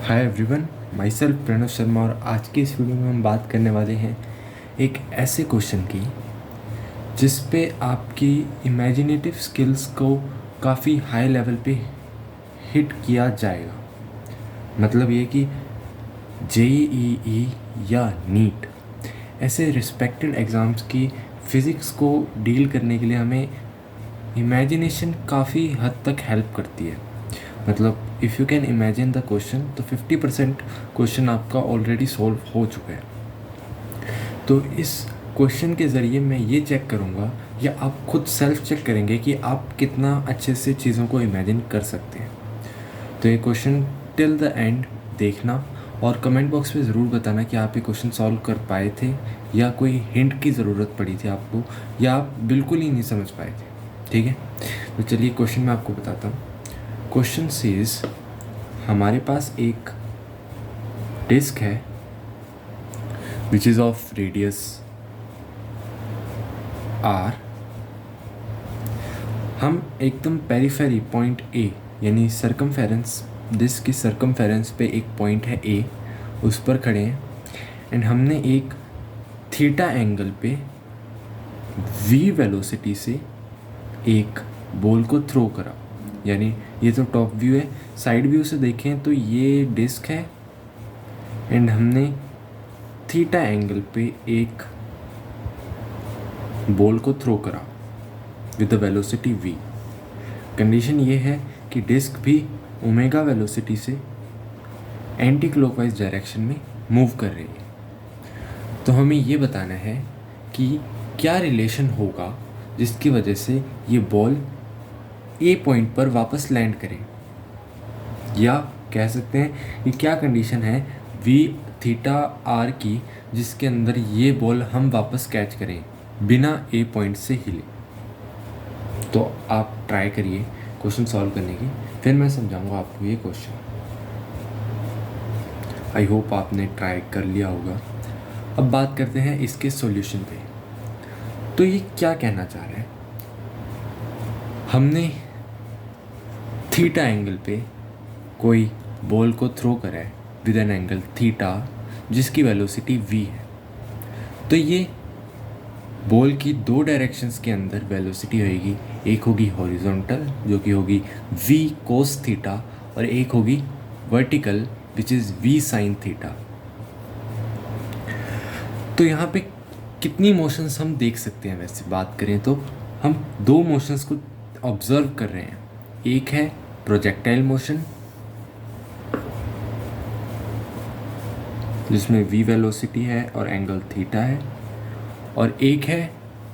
हाय everyone, myself Pranav Sharma. और आज के इस वीडियो में हम बात करने वाले हैं एक ऐसे क्वेश्चन की जिस पे आपकी इमेजिनेटिव स्किल्स को काफ़ी हाई लेवल पे हिट किया जाएगा। मतलब ये कि JEE या नीट ऐसे रिस्पेक्टेड एग्ज़ाम्स की फ़िज़िक्स को डील करने के लिए हमें इमेजिनेशन काफ़ी हद तक हेल्प करती है। मतलब if you can imagine the question तो 50% क्वेश्चन आपका ऑलरेडी सॉल्व हो चुका है। तो इस क्वेश्चन के ज़रिए मैं ये चेक करूँगा या आप खुद सेल्फ चेक करेंगे कि आप कितना अच्छे से चीज़ों को इमेजिन कर सकते हैं। तो ये क्वेश्चन टिल द एंड देखना और कमेंट बॉक्स में ज़रूर बताना कि आप ये क्वेश्चन सॉल्व कर पाए थे या कोई हिंट की ज़रूरत पड़ी थी आपको या आप बिल्कुल ही नहीं समझ पाए थे। ठीक है, तो चलिए क्वेश्चन मैं आपको बताता हूँ। क्वेश्चन सेज हमारे पास एक डिस्क है which is of radius r। हम एकदम पेरिफेरी पॉइंट A यानी सरकमफेरेंस, डिस्क की सरकमफेरेंस पे एक पॉइंट है A, उस पर खड़े हैं एंड हमने एक थीटा एंगल पे v वेलोसिटी से एक बॉल को थ्रो करा। यानी ये तो टॉप व्यू है, साइड व्यू से देखें तो ये डिस्क है एंड हमने थीटा एंगल पे एक बॉल को थ्रो करा with the velocity v। Condition ये है कि डिस्क भी ओमेगा वेलोसिटी से एंटी क्लॉकवाइज डायरेक्शन में मूव कर रही है। तो हमें ये बताना है कि क्या रिलेशन होगा जिसकी वजह से ये बॉल ए पॉइंट पर वापस लैंड करे, या कह सकते हैं कि क्या कंडीशन है v थीटा r की जिसके अंदर ये बॉल हम वापस कैच करें बिना ए पॉइंट से हिले। तो आप ट्राई करिए क्वेश्चन सॉल्व करने की, फिर मैं समझाऊंगा आपको ये क्वेश्चन। आई होप आपने ट्राई कर लिया होगा। अब बात करते हैं इसके सॉल्यूशन पे। तो ये क्या कहना चाह रहा है, हमने थीटा एंगल पे कोई बॉल को थ्रो करा है विद एन एंगल थीटा जिसकी वेलोसिटी v है। तो ये बॉल की दो डायरेक्शंस के अंदर वेलोसिटी होगी, एक होगी हॉरिजॉन्टल जो कि होगी v कोस थीटा और एक होगी vertical which is v sine theta. तो यहाँ पे कितनी मोशंस हम देख सकते हैं, वैसे बात करें तो हम दो मोशंस को ऑब्जर्व कर रहे हैं। एक है प्रोजेक्टाइल मोशन जिसमें v वेलोसिटी है और एंगल थीटा है, और एक है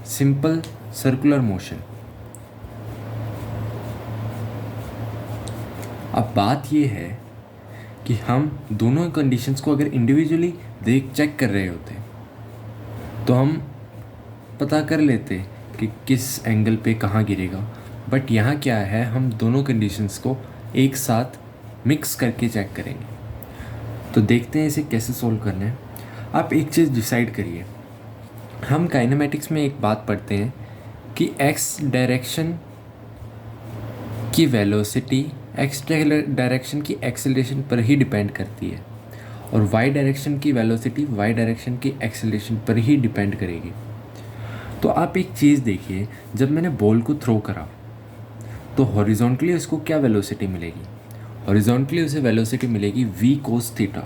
सिंपल सर्कुलर मोशन। अब बात ये है कि हम दोनों कंडीशंस को अगर इंडिविजुअली चेक कर रहे होते तो हम पता कर लेते कि किस एंगल पे कहाँ गिरेगा। बट यहाँ क्या है, हम दोनों कंडीशंस को एक साथ मिक्स करके चेक करेंगे। तो देखते हैं इसे कैसे सॉल्व करना है। आप एक चीज़ डिसाइड करिए, हम काइनेमेटिक्स में एक बात पढ़ते हैं कि x डायरेक्शन की वेलोसिटी x डायरेक्शन की एक्सेलरेशन पर ही डिपेंड करती है और y डायरेक्शन की वेलोसिटी y डायरेक्शन की एक्सेलरेशन पर ही डिपेंड करेगी। तो आप एक चीज़ देखिए, जब मैंने बॉल को थ्रो करा तो हॉरिजॉन्टली उसको क्या वेलोसिटी मिलेगी, हॉरिजॉन्टली उसे वेलोसिटी मिलेगी v cos theta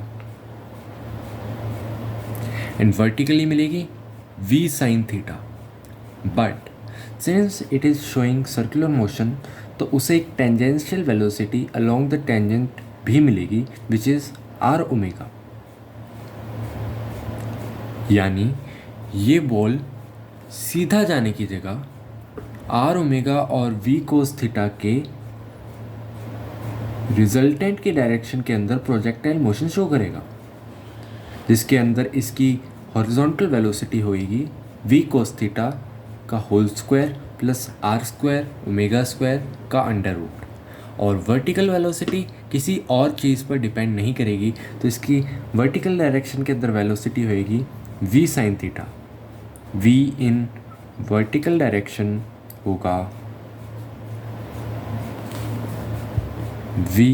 and vertically मिलेगी v sine theta. But since it is showing circular motion तो उसे एक tangential velocity along the tangent भी मिलेगी विच इज़ r ओमेगा। यानी ये बॉल सीधा जाने की जगह r ओमेगा और v कोस थीटा के रिजल्टेंट के डायरेक्शन के अंदर प्रोजेक्टाइल मोशन शो करेगा, जिसके अंदर इसकी हॉरिजॉन्टल वेलोसिटी होगी v कोस थीटा का whole square plus r square omega square का अंडर रूट, और वर्टिकल वेलोसिटी किसी और चीज़ पर डिपेंड नहीं करेगी। तो इसकी वर्टिकल डायरेक्शन के अंदर वेलोसिटी होगी v sine theta. v in vertical direction होगा v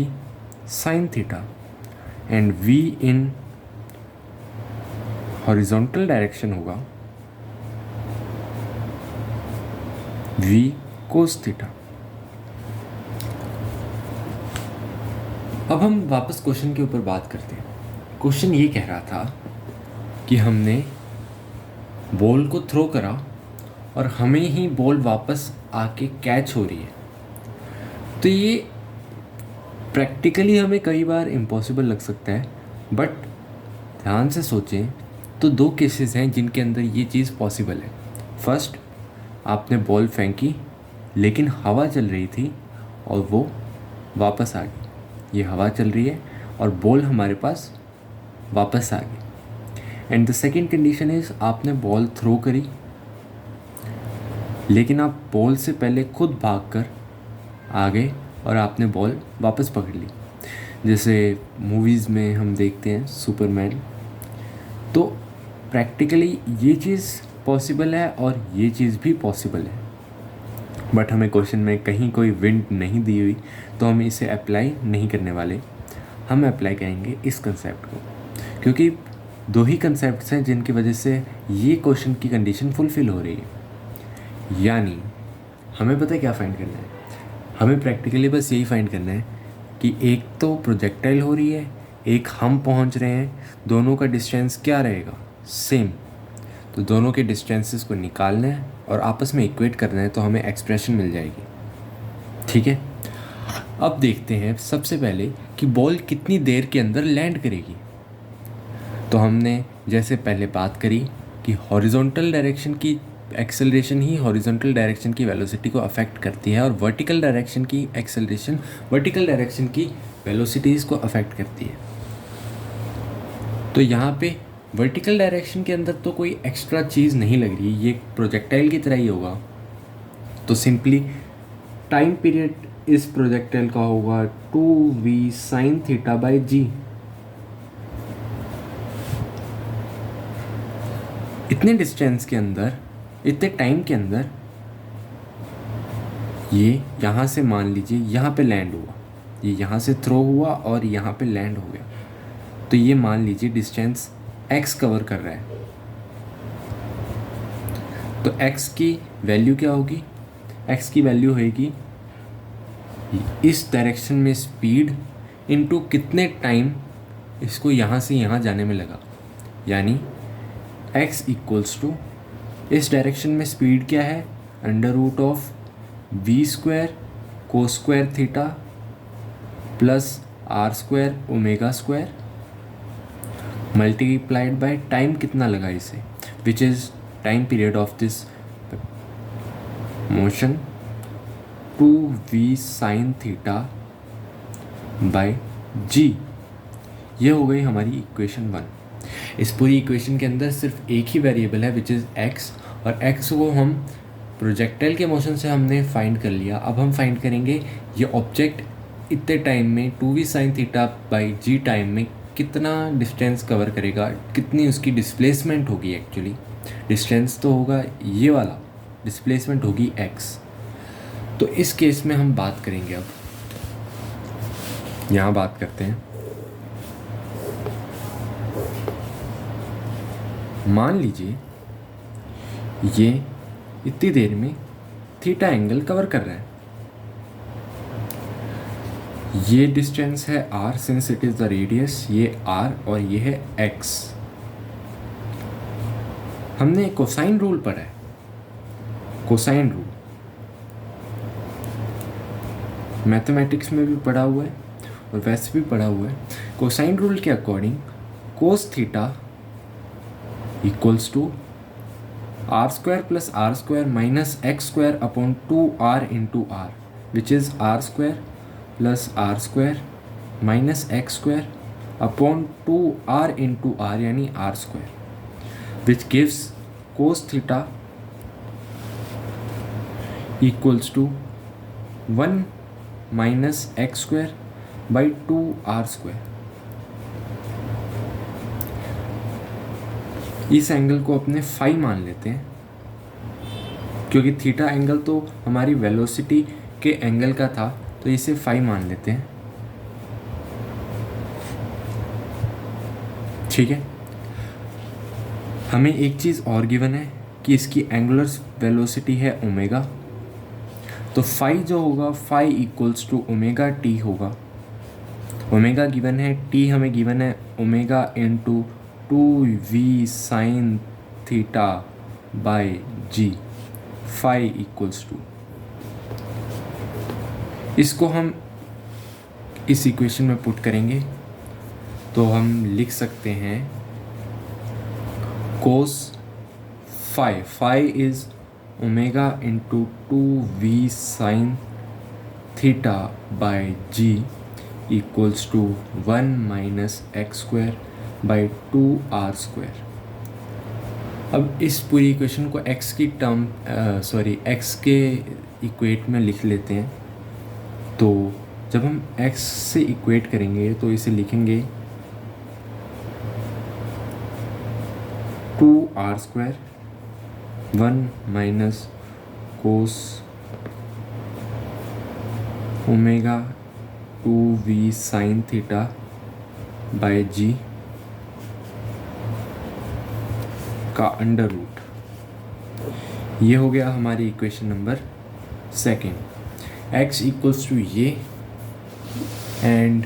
sine theta and v in horizontal direction होगा v कोस थीटा। अब हम वापस क्वेश्चन के ऊपर बात करते हैं। क्वेश्चन ये कह रहा था कि हमने बॉल को थ्रो करा और हमें ही बॉल वापस आके कैच हो रही है। तो ये प्रैक्टिकली हमें कई बार इम्पॉसिबल लग सकता है, बट ध्यान से सोचें तो दो केसेस हैं जिनके अंदर ये चीज़ पॉसिबल है। फर्स्ट, आपने बॉल फेंकी लेकिन हवा चल रही थी और वो वापस आ गई। ये हवा चल रही है और बॉल हमारे पास वापस आ गई। And the second condition is आपने बॉल थ्रो करी लेकिन आप बॉल से पहले खुद भागकर आ गए और आपने बॉल वापस पकड़ ली, जैसे मूवीज़ में हम देखते हैं सुपरमैन। तो प्रैक्टिकली ये चीज़ पॉसिबल है और ये चीज़ भी पॉसिबल है, बट हमें क्वेश्चन में कहीं कोई विंड नहीं दी हुई तो हम इसे अप्लाई नहीं करने वाले। हम अप्लाई करेंगे इस कंसेप्ट को, क्योंकि दो ही कंसेप्ट्स हैं जिनकी वजह से ये क्वेश्चन की कंडीशन फुलफ़िल हो रही है। यानी हमें पता है क्या फाइंड करना है, हमें प्रैक्टिकली बस यही फाइंड करना है कि एक तो प्रोजेक्टाइल हो रही है, एक हम पहुंच रहे हैं, दोनों का डिस्टेंस क्या रहेगा, सेम। तो दोनों के डिस्टेंसेस को निकालना है और आपस में इक्वेट करना है तो हमें एक्सप्रेशन मिल जाएगी। ठीक है, अब देखते हैं सबसे पहले कि बॉल कितनी देर के अंदर लैंड करेगी। तो हमने जैसे पहले बात करी कि हॉरिजॉन्टल डायरेक्शन की एक्सेलरेशन ही हॉरिजॉन्टल डायरेक्शन की वेलोसिटी को अफेक्ट करती है और वर्टिकल डायरेक्शन की एक्सेलरेशन वर्टिकल डायरेक्शन की वेलोसिटीज़ को अफेक्ट करती है। तो यहाँ पे वर्टिकल डायरेक्शन के अंदर तो कोई एक्स्ट्रा चीज़ नहीं लग रही, ये प्रोजेक्टाइल की तरह ही होगा। तो सिंपली टाइम पीरियड इस प्रोजेक्टाइल का होगा 2v sin θ/g। इतने डिस्टेंस के अंदर, इतने टाइम के अंदर ये यहाँ से मान लीजिए यहाँ पे लैंड हुआ, ये यहाँ से थ्रो हुआ और यहाँ पे लैंड हो गया। तो ये मान लीजिए डिस्टेंस x कवर कर रहा है। तो x की वैल्यू क्या होगी, x की वैल्यू होगी इस डायरेक्शन में स्पीड इनटू कितने टाइम इसको यहाँ से यहाँ जाने में लगा। यानी x इक्वल्स टू इस डायरेक्शन में स्पीड क्या है, √v² cos² theta plus r² ω² multiplied by time कितना लगा इसे, which is time period of this motion 2v sin θ/g। ये हो गई हमारी इक्वेशन 1। इस पूरी इक्वेशन के अंदर सिर्फ एक ही वेरिएबल है विच इज़ x, और x को हम प्रोजेक्टाइल के मोशन से हमने फाइंड कर लिया। अब हम फाइंड करेंगे ये ऑब्जेक्ट इतने टाइम में 2v sin θ/g टाइम में कितना डिस्टेंस कवर करेगा, कितनी उसकी डिस्प्लेसमेंट होगी। एक्चुअली डिस्टेंस तो होगा ये वाला, डिस्प्लेसमेंट होगी x। तो इस केस में हम बात करेंगे, अब यहाँ बात करते हैं। मान लीजिए ये इतनी देर में थीटा एंगल कवर कर रहा है। ये डिस्टेंस है r since it is the radius, ये r और ये है x। हमने कोसाइन रूल पढ़ा है, कोसाइन रूल मैथमेटिक्स में भी पढ़ा हुआ है और वैसे भी पढ़ा हुआ है। कोसाइन रूल के according cos theta equals to r² + r² - x² upon 2r into r, which is r² + r² - x² upon 2r into r, यानी r², which gives cos theta equals to 1 - x² by 2r²। इस angle को अपने phi मान लेते हैं, क्योंकि theta angle तो हमारी वेलोसिटी के एंगल का था, तो इसे फाई मान लेते हैं। ठीक है, हमें एक चीज़ और गिवन है कि इसकी एंगुलर वेलोसिटी है ओमेगा, तो फाई जो होगा phi equals to omega t होगा। ओमेगा गिवन है, टी हमें गिवन है omega into 2v sine theta by g, phi equals to, इसको हम इस इक्वेशन में पुट करेंगे तो हम लिख सकते हैं cos phi, phi is omega into 2v sine theta by g equals to 1 minus x square by 2r²। अब इस पूरी इक्वेशन को x की टर्म x के इक्वेट में लिख लेते हैं। तो जब हम x से इक्वेट करेंगे तो इसे लिखेंगे 2r², 1 minus cos omega 2v sine theta by g का अंडर रूट। ये हो गया हमारी equation number second. x equals to ये एंड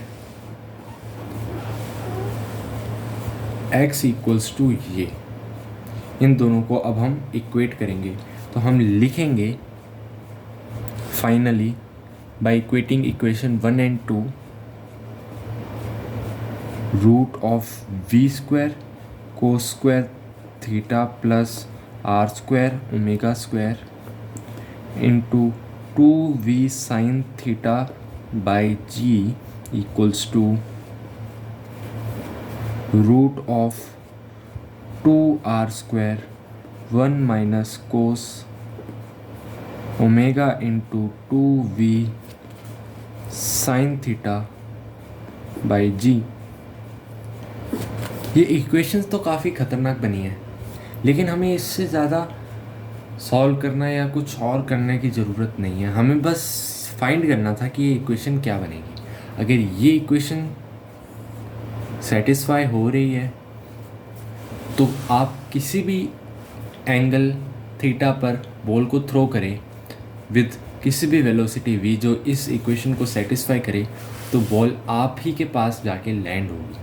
x इक्वल्स टू ये, इन दोनों को अब हम इक्वेट करेंगे तो हम लिखेंगे finally by equating equation 1 and 2 root of v square cos square theta plus r² omega square into 2v sine theta by g equals to root of 2r², 1 minus cos omega into 2v sine theta by g. ये equations तो काफ़ी ख़तरनाक बनी है, लेकिन हमें इससे ज़्यादा सॉल्व करना या कुछ और करने की ज़रूरत नहीं है। हमें बस फाइंड करना था कि ये इक्वेशन क्या बनेगी। अगर ये इक्वेशन सेटिस्फाई हो रही है तो आप किसी भी एंगल थीटा पर बॉल को थ्रो करें विद किसी भी वेलोसिटी v जो इस इक्वेशन को सेटिस्फाई करे, तो बॉल आप ही के पास जाके लैंड होगी।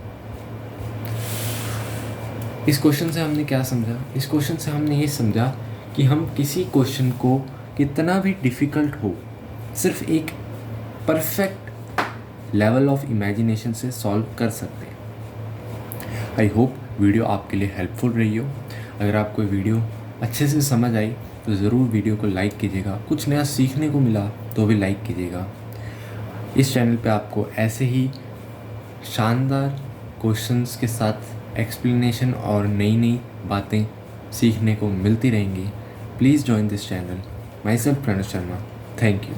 इस क्वेश्चन से हमने क्या समझा? इस क्वेश्चन से हमने ये समझा कि हम किसी क्वेश्चन को कितना भी डिफ़िकल्ट हो, सिर्फ एक परफेक्ट लेवल ऑफ इमेजिनेशन से सॉल्व कर सकते हैं। आई होप वीडियो आपके लिए हेल्पफुल रही हो। अगर आपको वीडियो अच्छे से समझ आई तो ज़रूर वीडियो को लाइक कीजिएगा। कुछ नया सीखने को मिला तो भी लाइक कीजिएगा। इस चैनल पे आपको ऐसे ही शानदार क्वेश्चंस के साथ एक्सप्लेनेशन और नई नई बातें सीखने को मिलती रहेंगी। Please join this channel. Myself Pranav Sharma. Thank you.